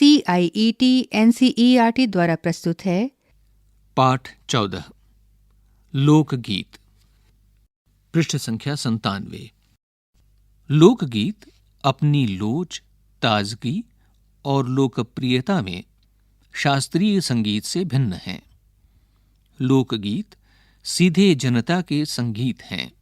CIET NCERT द्वारा प्रस्तुत है पाठ 14 लोकगीत। पृष्ठ संख्या 97। लोकगीत अपनी लोच, ताजगी और लोकप्रियता में शास्त्रीय संगीत से भिन्न हैं। लोकगीत सीधे जनता के संगीत हैं।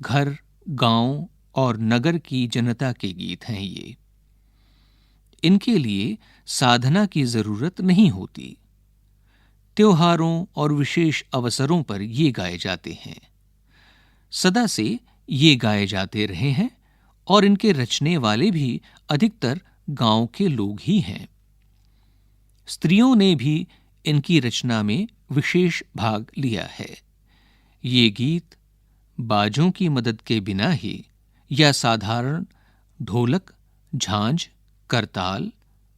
घर, गांव और नगर की जनता के गीत हैं ये। इनके लिए साधना की जरूरत नहीं होती। त्योहारों और विशेष अवसरों पर ये गाए जाते हैं। सदा से ये गाए जाते रहे हैं और इनके रचने वाले भी अधिकतर गांव के लोग ही हैं। स्त्रियों ने भी इनकी रचना में विशेष भाग लिया है। ये गीत बाजों की मदद के बिना ही या साधारण ढोलक, झांझ, करताल,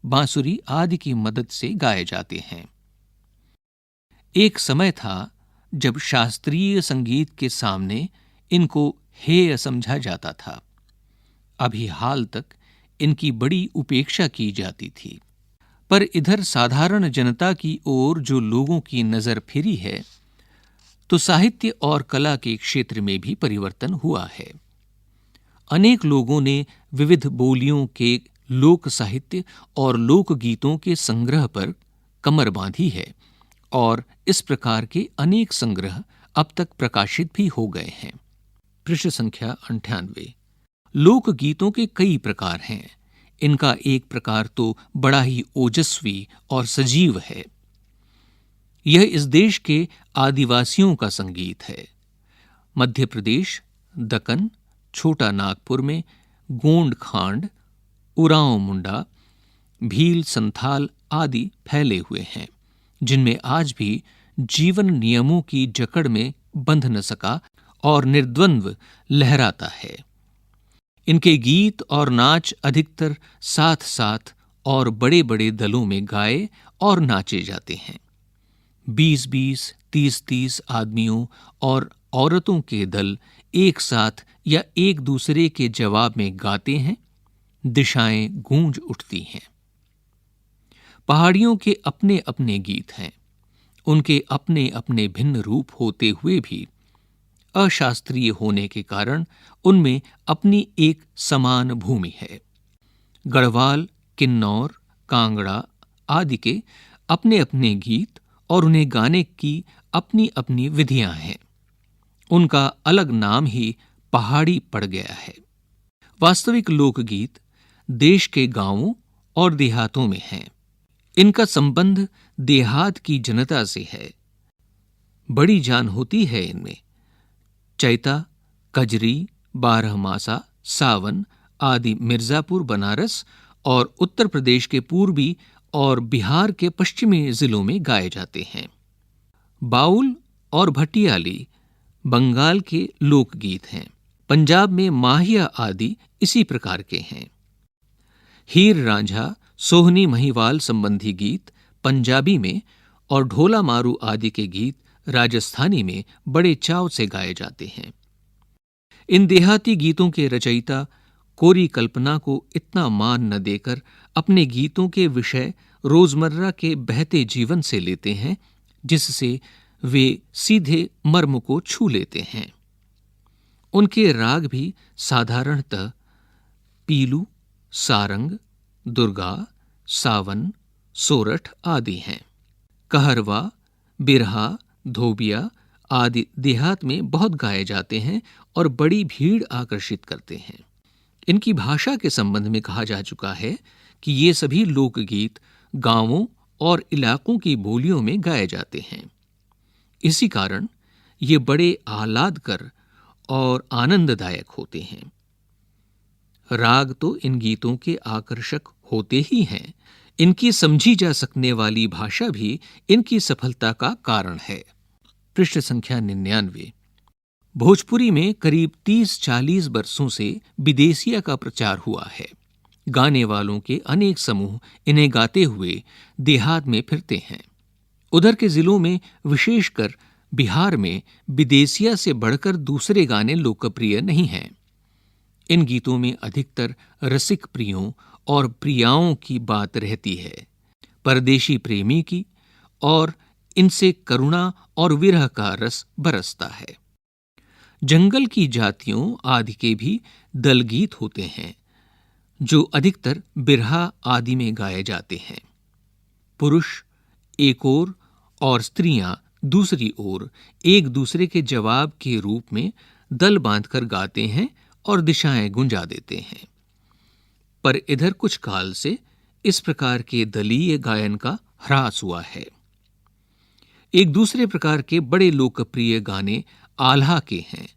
बांसुरी आदि की मदद से गाए जाते हैं। एक समय था जब शास्त्रीय संगीत के सामने इनको हेय समझा जाता था। अभी हाल तक इनकी बड़ी उपेक्षा की जाती थी। पर इधर साधारण जनता की ओर जो लोगों की नजर फिरी है, तो साहित्य और कला के क्षेत्र में भी परिवर्तन हुआ है। अनेक लोगों ने विविध बोलियों के लोक साहित्य और लोकगीतों के संग्रह पर कमर बांधी है और इस प्रकार के अनेक संग्रह अब तक प्रकाशित भी हो गए हैं। पृष्ठ संख्या 98। लोकगीतों के कई प्रकार हैं। इनका एक प्रकार तो बड़ा ही ओजस्वी और सजीव है। यह इस देश के आदिवासियों का संगीत है। मध्य प्रदेश, दक्कन, छोटा नागपुर में गोंड खांड, उरांव मुंडा, भील संथाल आदि फैले हुए हैं, जिनमें आज भी जीवन नियमों की जकड़ में बंध न सका और निर्द्वंद्व लहराता है। इनके गीत और नाच अधिकतर साथ साथ और बड़े बड़े दलों में गाए और नाचे जाते हैं। 20-20, 30-30 आदमियों और औरतों के दल एक साथ या एक दूसरे के जवाब में गाते हैं। दिशाएं गूंज उठती हैं। पहाड़ियों के अपने अपने गीत हैं। उनके अपने अपने भिन्न रूप होते हुए भी अशास्त्रीय होने के कारण उनमें अपनी एक समान भूमि है। गढ़वाल, किन्नौर, कांगड़ा आदि के अपने अपने गीत और उन्हें गाने की अपनी अपनी विधियां हैं। उनका अलग नाम ही पहाड़ी पड़ गया है। वास्तविक लोकगीत देश के गांवों और देहातों में हैं। इनका संबंध देहात की जनता से है। बड़ी जान होती है इनमें। चैता, कजरी, बारहमासा, सावन आदि मिर्जापुर, बनारस और उत्तर प्रदेश के पूर्वी और बिहार के पश्चिमी जिलों में गाए जाते हैं। बाउल और भटियाली बंगाल के लोकगीत हैं। पंजाब में माहिया आदि इसी प्रकार के हैं। हीर रांझा, सोहनी महिवाल संबंधी गीत पंजाबी में और ढोला मारू आदि के गीत राजस्थानी में बड़े चाव से गाए जाते हैं। इन देहाती गीतों के रचयिता कोरी कल्पना को इतना मान न देकर अपने गीतों के विषय रोजमर्रा के बहते जीवन से लेते हैं, जिससे वे सीधे मर्म को छू लेते हैं। उनके राग भी साधारणतः पीलू, सारंग, दुर्गा, सावन, सोरठ आदि हैं। कहरवा, बिरहा, धोबिया आदि देहात में बहुत गाए जाते हैं और बड़ी भीड़ आकर्षित करते हैं। इनकी भाषा के संबंध में कहा जा चुका है कि ये सभी लोकगीत गांवों और इलाकों की बोलियों में गाए जाते हैं। इसी कारण ये बड़े आह्लादकर और आनंददायक होते हैं। राग तो इन गीतों के आकर्षक होते ही हैं। इनकी समझी जा सकने वाली भाषा भी इनकी सफलता का कारण है। पृष्ठ संख्या 99। भोजपुरी में करीब 30-40 वर्षों से विदेशिया का प्रचार हुआ है। गाने वालों के अनेक समूह इन्हें गाते हुए देहात में फिरते हैं। उधर के जिलों में, विशेषकर बिहार में, विदेशिया से बढ़कर दूसरे गाने लोकप्रिय नहीं हैं। इन गीतों में अधिकतर रसिक प्रियों और प्रियाओं की बात रहती है, परदेशी प्रेमी की, और इनसे करुणा और विरह का रस बरसता है। जंगल की जातियों आदि के भी दल गीत होते हैं, जो अधिकतर बिरहा आदि में गाए जाते हैं। पुरुष एक ओर और स्त्रियां दूसरी ओर एक दूसरे के जवाब के रूप में दल बांधकर गाते हैं और दिशाएं गुंजा देते हैं। पर इधर कुछ काल से इस प्रकार के दलीय गायन का ह्रास हुआ है। एक दूसरे प्रकार के बड़े लोकप्रिय गाने आल्हा के हैं।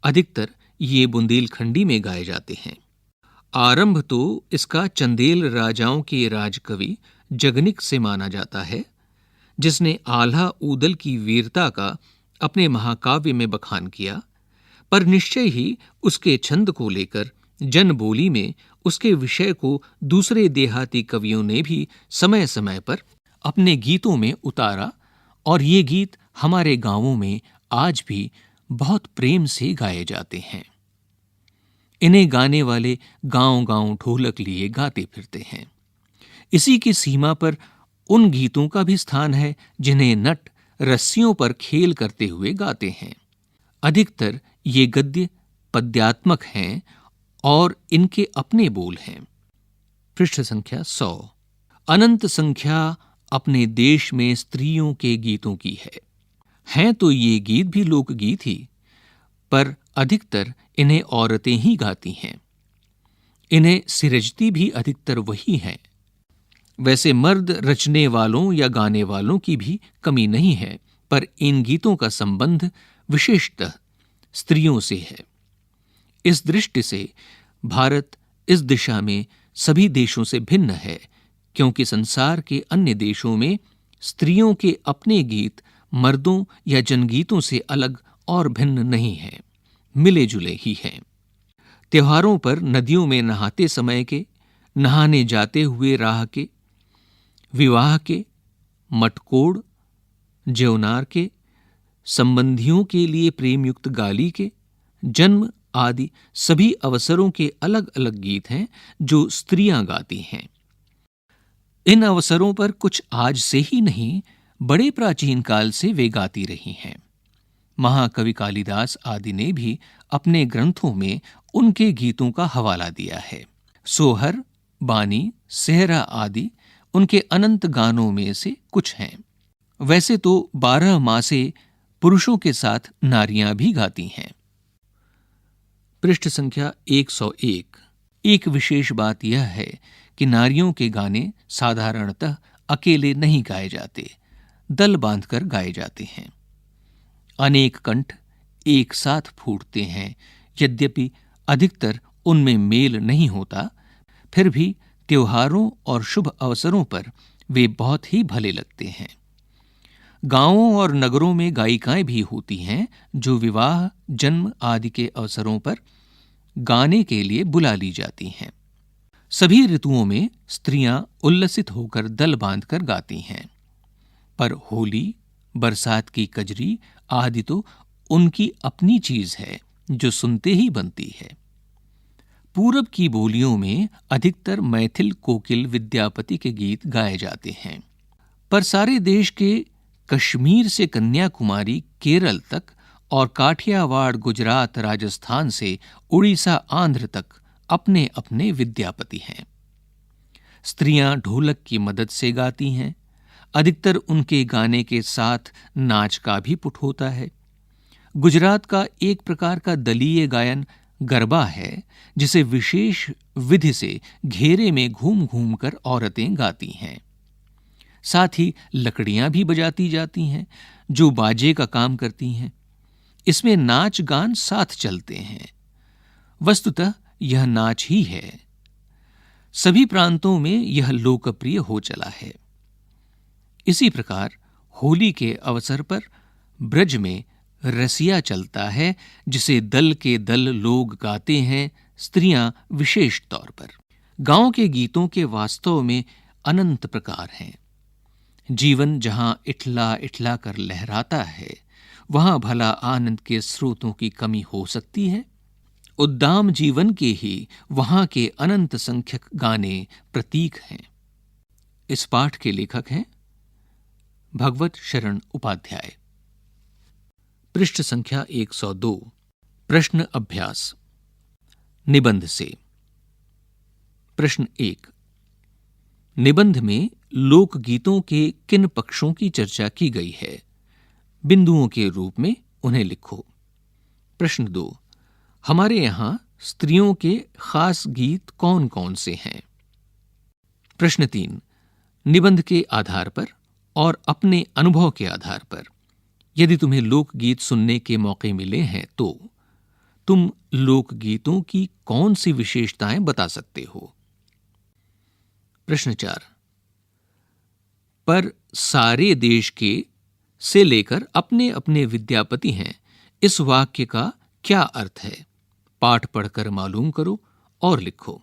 अधिकतर ये बुंदेलखंडी में गाए जाते हैं। आरंभ तो इसका चंदेल राजाओं के राजकवि जगनिक से माना जाता है, जिसने आल्हा ऊदल की वीरता का अपने महाकाव्य में बखान किया, पर निश्चय ही उसके छंद को लेकर जनबोली में उसके विषय को दूसरे देहाती कवियों ने भी समय समय पर अपने गीतों में उतारा, और ये गीत हमारे गांवों में आज भी बहुत प्रेम से गाए जाते हैं। इन्हें गाने वाले गांव-गांव ढोलक लिए गाते फिरते हैं। इसी की सीमा पर उन गीतों का भी स्थान है जिन्हें नट रस्सियों पर खेल करते हुए गाते हैं। अधिकतर ये गद्य पद्यात्मक हैं और इनके अपने बोल हैं। पृष्ठ संख्या 100। अनंत संख्या अपने देश में स्त्रियों के गीतों की है। हैं तो ये गीत भी लोकगीत ही, पर अधिकतर इन्हें औरतें ही गाती हैं। इन्हें सिरजती भी अधिकतर वही हैं। वैसे मर्द रचने वालों या गाने वालों की भी कमी नहीं है, पर इन गीतों का संबंध विशेषतः स्त्रियों से है। इस दृष्टि से भारत इस दिशा में सभी देशों से भिन्न है, क्योंकि संसार के अन्य देशों में स्त्रियों के अपने गीत मर्दों या जनगीतों से अलग और भिन्न नहीं हैं, मिले जुले ही हैं। त्योहारों पर नदियों में नहाते समय के, नहाने जाते हुए राह के, विवाह के, मटकोड़, ज्योनार के, संबंधियों के लिए प्रेमयुक्त गाली के, जन्म आदि सभी अवसरों के अलग अलग गीत हैं जो स्त्रियां गाती हैं। इन अवसरों पर कुछ आज से ही नहीं, बड़े प्राचीन काल से वे गाती रही हैं। महाकवि कालिदास आदि ने भी अपने ग्रंथों में उनके गीतों का हवाला दिया है। सोहर, बानी, सेहरा आदि उनके अनंत गानों में से कुछ हैं। वैसे तो 12 मासे पुरुषों के साथ नारियां भी गाती हैं। पृष्ठ संख्या 101। एक विशेष बात यह है कि नारियों के गाने साधारणतः अकेले नहीं गाए जाते, दल बांधकर गाए जाते हैं। अनेक कंठ एक साथ फूटते हैं। यद्यपि अधिकतर उनमें मेल नहीं होता, फिर भी त्योहारों और शुभ अवसरों पर वे बहुत ही भले लगते हैं। गांवों और नगरों में गायिकाएं भी होती हैं जो विवाह, जन्म आदि के अवसरों पर गाने के लिए बुला ली जाती हैं। सभी ऋतुओं में स्त्रियां उल्लसित होकर दल बांधकर गाती हैं, पर होली, बरसात की कजरी आदि तो उनकी अपनी चीज है जो सुनते ही बनती है। पूरब की बोलियों में अधिकतर मैथिल कोकिल विद्यापति के गीत गाए जाते हैं, पर सारे देश के कश्मीर से कन्याकुमारी, केरल तक और काठियावाड़, गुजरात, राजस्थान से उड़ीसा, आंध्र तक अपने अपने विद्यापति हैं। स्त्रियां ढोलक की मदद से गाती हैं। अधिकतर उनके गाने के साथ नाच का भी पुट होता है। गुजरात का एक प्रकार का दलीय गायन गरबा है, जिसे विशेष विधि से घेरे में घूम घूम कर औरतें गाती हैं। साथ ही लकड़ियां भी बजाती जाती हैं, जो बाजे का काम करती हैं। इसमें नाच गान साथ चलते हैं। वस्तुतः यह नाच ही है। सभी प्रांतों में यह लोकप्रिय हो चला है। इसी प्रकार होली के अवसर पर ब्रज में रसिया चलता है, जिसे दल के दल लोग गाते हैं, स्त्रियां विशेष तौर पर। गांव के गीतों के वास्तव में अनंत प्रकार हैं। जीवन जहां इठला इठला कर लहराता है, वहां भला आनंद के स्रोतों की कमी हो सकती है? उद्दाम जीवन के ही वहां के अनंत संख्यक गाने प्रतीक हैं। इस पाठ के लेखक हैं भगवत शरण उपाध्याय। पृष्ठ संख्या 102। प्रश्न अभ्यास। निबंध से। प्रश्न 1। निबंध में लोकगीतों के किन पक्षों की चर्चा की गई है? बिंदुओं के रूप में उन्हें लिखो। प्रश्न 2। हमारे यहां स्त्रियों के खास गीत कौन कौन से हैं? प्रश्न 3। निबंध के आधार पर और अपने अनुभव के आधार पर यदि तुम्हें लोकगीत सुनने के मौके मिले हैं तो तुम लोकगीतों की कौन सी विशेषताएं बता सकते हो? प्रश्न 4। पर सारे देश के से लेकर अपने अपने विद्यापति हैं, इस वाक्य का क्या अर्थ है? पाठ पढ़कर मालूम करो और लिखो।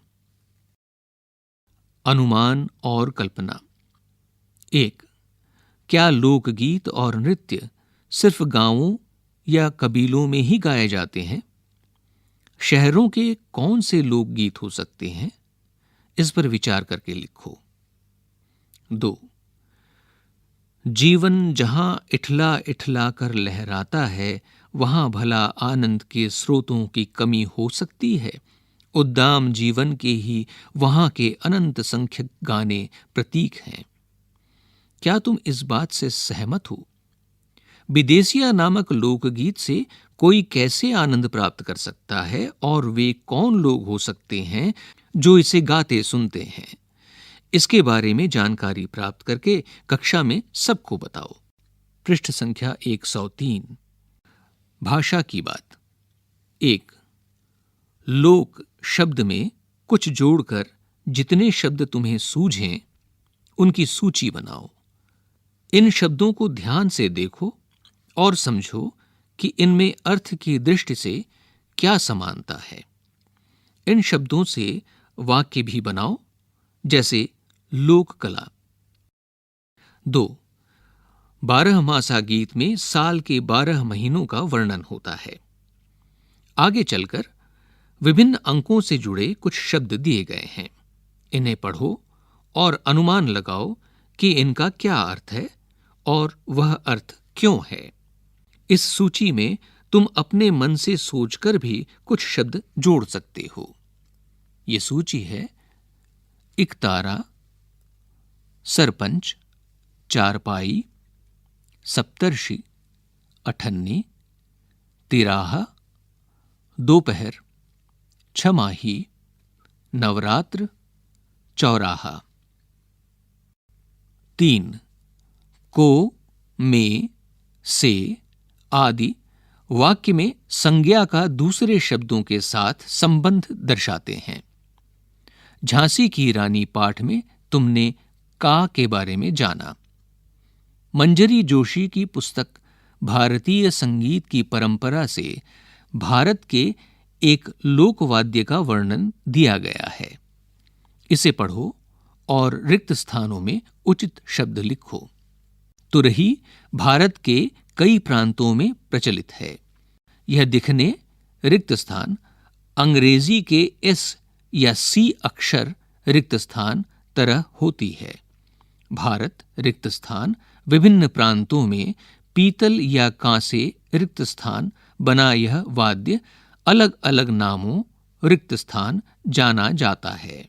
अनुमान और कल्पना। 1। क्या लोकगीत और नृत्य सिर्फ गांवों या कबीलों में ही गाए जाते हैं? शहरों के कौन से लोकगीत हो सकते हैं? इस पर विचार करके लिखो। 2। जीवन जहां इठला इठला कर लहराता है, वहां भला आनंद के स्रोतों की कमी हो सकती है? उद्दाम जीवन के ही वहां के अनंत संख्यक गाने प्रतीक हैं। क्या तुम इस बात से सहमत हो? विदेशिया नामक लोकगीत से कोई कैसे आनंद प्राप्त कर सकता है और वे कौन लोग हो सकते हैं जो इसे गाते सुनते हैं? इसके बारे में जानकारी प्राप्त करके कक्षा में सबको बताओ। पृष्ठ संख्या 103। भाषा की बात। 1। लोक शब्द में कुछ जोड़कर जितने शब्द तुम्हें सूझें उनकी सूची बनाओ। इन शब्दों को ध्यान से देखो और समझो कि इनमें अर्थ की दृष्टि से क्या समानता है। इन शब्दों से वाक्य भी बनाओ, जैसे लोक कला। 2। 12मासा गीत में साल के 12 महीनों का वर्णन होता है। आगे चलकर विभिन्न अंकों से जुड़े कुछ शब्द दिए गए हैं। इन्हें पढ़ो और अनुमान लगाओ कि इनका क्या अर्थ है और वह अर्थ क्यों है। इस सूची में तुम अपने मन से सोचकर भी कुछ शब्द जोड़ सकते हो। ये सूची है: इकतारा, सरपंच, चारपाई, सप्तर्षि, अठन्नी, तिराहा, दोपहर, छमाही, नवरात्र, चौराहा। 3। को, में, से आदि वाक्य में संज्ञा का दूसरे शब्दों के साथ संबंध दर्शाते हैं। झांसी की रानी पाठ में तुमने का के बारे में जाना। मंजरी जोशी की पुस्तक भारतीय संगीत की परंपरा से भारत के एक लोकवाद्य का वर्णन दिया गया है। इसे पढ़ो और रिक्त स्थानों में उचित शब्द लिखो। तुरही भारत के कई प्रांतों में प्रचलित है। यह दिखने रिक्त स्थान अंग्रेजी के एस या सी अक्षर रिक्त स्थान तरह होती है। भारत रिक्त स्थान विभिन्न प्रांतों में पीतल या कांसे रिक्त स्थान बना यह वाद्य अलग अलग नामों रिक्त स्थान जाना जाता है।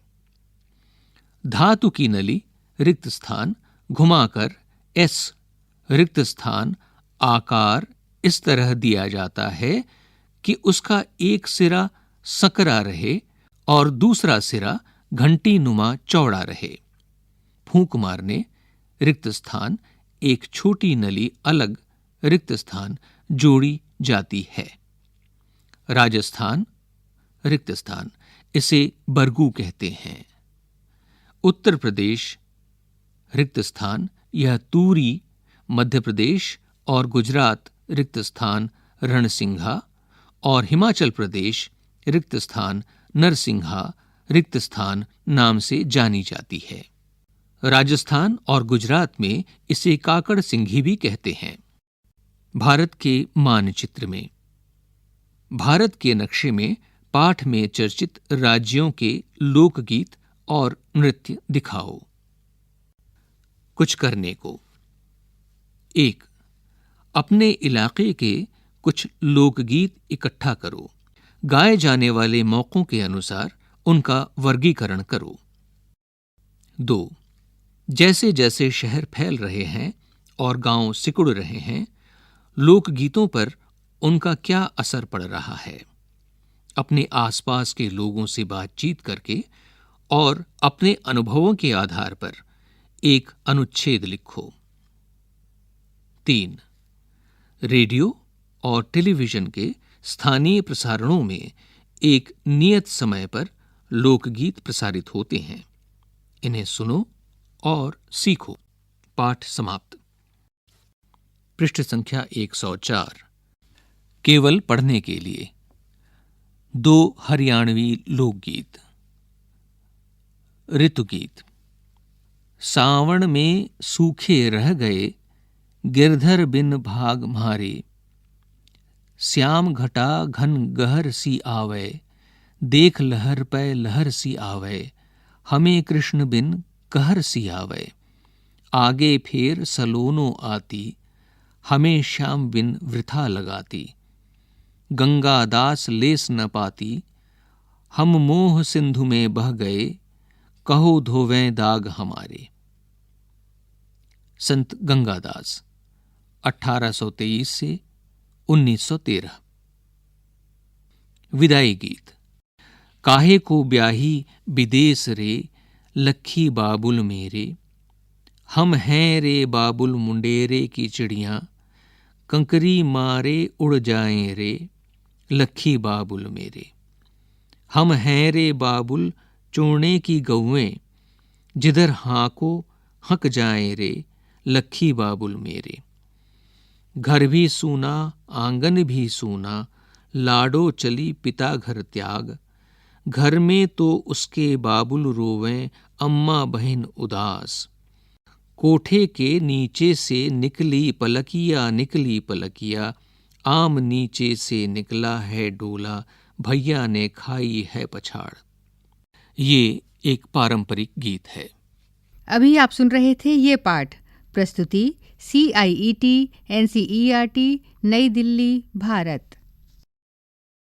धातु की नली रिक्त स्थान घुमाकर एस रिक्त स्थान आकार इस तरह दिया जाता है कि उसका एक सिरा सकरा रहे और दूसरा सिरा घंटी नुमा चौड़ा रहे। फूंक मारने रिक्त स्थान एक छोटी नली अलग रिक्त स्थान जोड़ी जाती है। राजस्थान रिक्त स्थान इसे बरगू कहते हैं। उत्तर प्रदेश रिक्त स्थान यह तूरी, मध्य प्रदेश और गुजरात रिक्त स्थान रणसिंघा और हिमाचल प्रदेश रिक्त स्थान नरसिंहा रिक्त स्थान नाम से जानी जाती है। राजस्थान और गुजरात में इसे काकड़ सिंघी भी कहते हैं। भारत के मानचित्र में भारत के नक्शे में पाठ में चर्चित राज्यों के लोकगीत और नृत्य दिखाओ। कुछ करने को। 1. अपने इलाके के कुछ लोकगीत इकट्ठा करो। गाए जाने वाले मौकों के अनुसार उनका वर्गीकरण करो। 2. जैसे जैसे शहर फैल रहे हैं और गांव सिकुड़ रहे हैं, लोकगीतों पर उनका क्या असर पड़ रहा है। अपने आसपास के लोगों से बातचीत करके और अपने अनुभवों के आधार पर एक अनुच्छेद लिखो। 3. रेडियो और टेलीविजन के स्थानीय प्रसारणों में एक नियत समय पर लोकगीत प्रसारित होते हैं। इन्हें सुनो और सीखो। पाठ समाप्त। पृष्ठ संख्या 104। केवल पढ़ने के लिए 2 हरियाणवी लोकगीत। ऋतुगीत। सावण में सूखे रह गए गिरधर बिन भाग म्हारे, श्याम घटा घन गहर सी आवे, देख लहर पै लहर सी आवे, हमें कृष्ण बिन कहर सी आवे, आगे फेर सलोनो आती, हमें श्याम बिन वृथा लगाती, गंगा दास लेस न पाती, हम मोह सिंधु में बह गए, कहो धोवें दाग हमारे। संत गंगादास 1823 से 1913। विदाई गीत। काहे को ब्याही विदेश रे, लखी बाबुल मेरे, हम हैं रे बाबुल मुंडेरे की चिड़ियां, कंकरी मारे उड़ जाएं रे, लखी बाबुल मेरे। हम हैं रे बाबुल चूर्णे की गौएं, जिधर हाको हक जाएं रे, लखी बाबुल मेरे। घर भी सूना आंगन भी सूना, लाडो चली पिता घर त्याग, घर में तो उसके बाबुल रोवें, अम्मा बहन उदास। कोठे के नीचे से निकली पलकिया, आम नीचे से निकला है डोला, भैया ने खाई है पछाड़। ये एक पारंपरिक गीत है। अभी आप सुन रहे थे ये पाठ। प्रस्तुति CIET NCERT नई दिल्ली, भारत।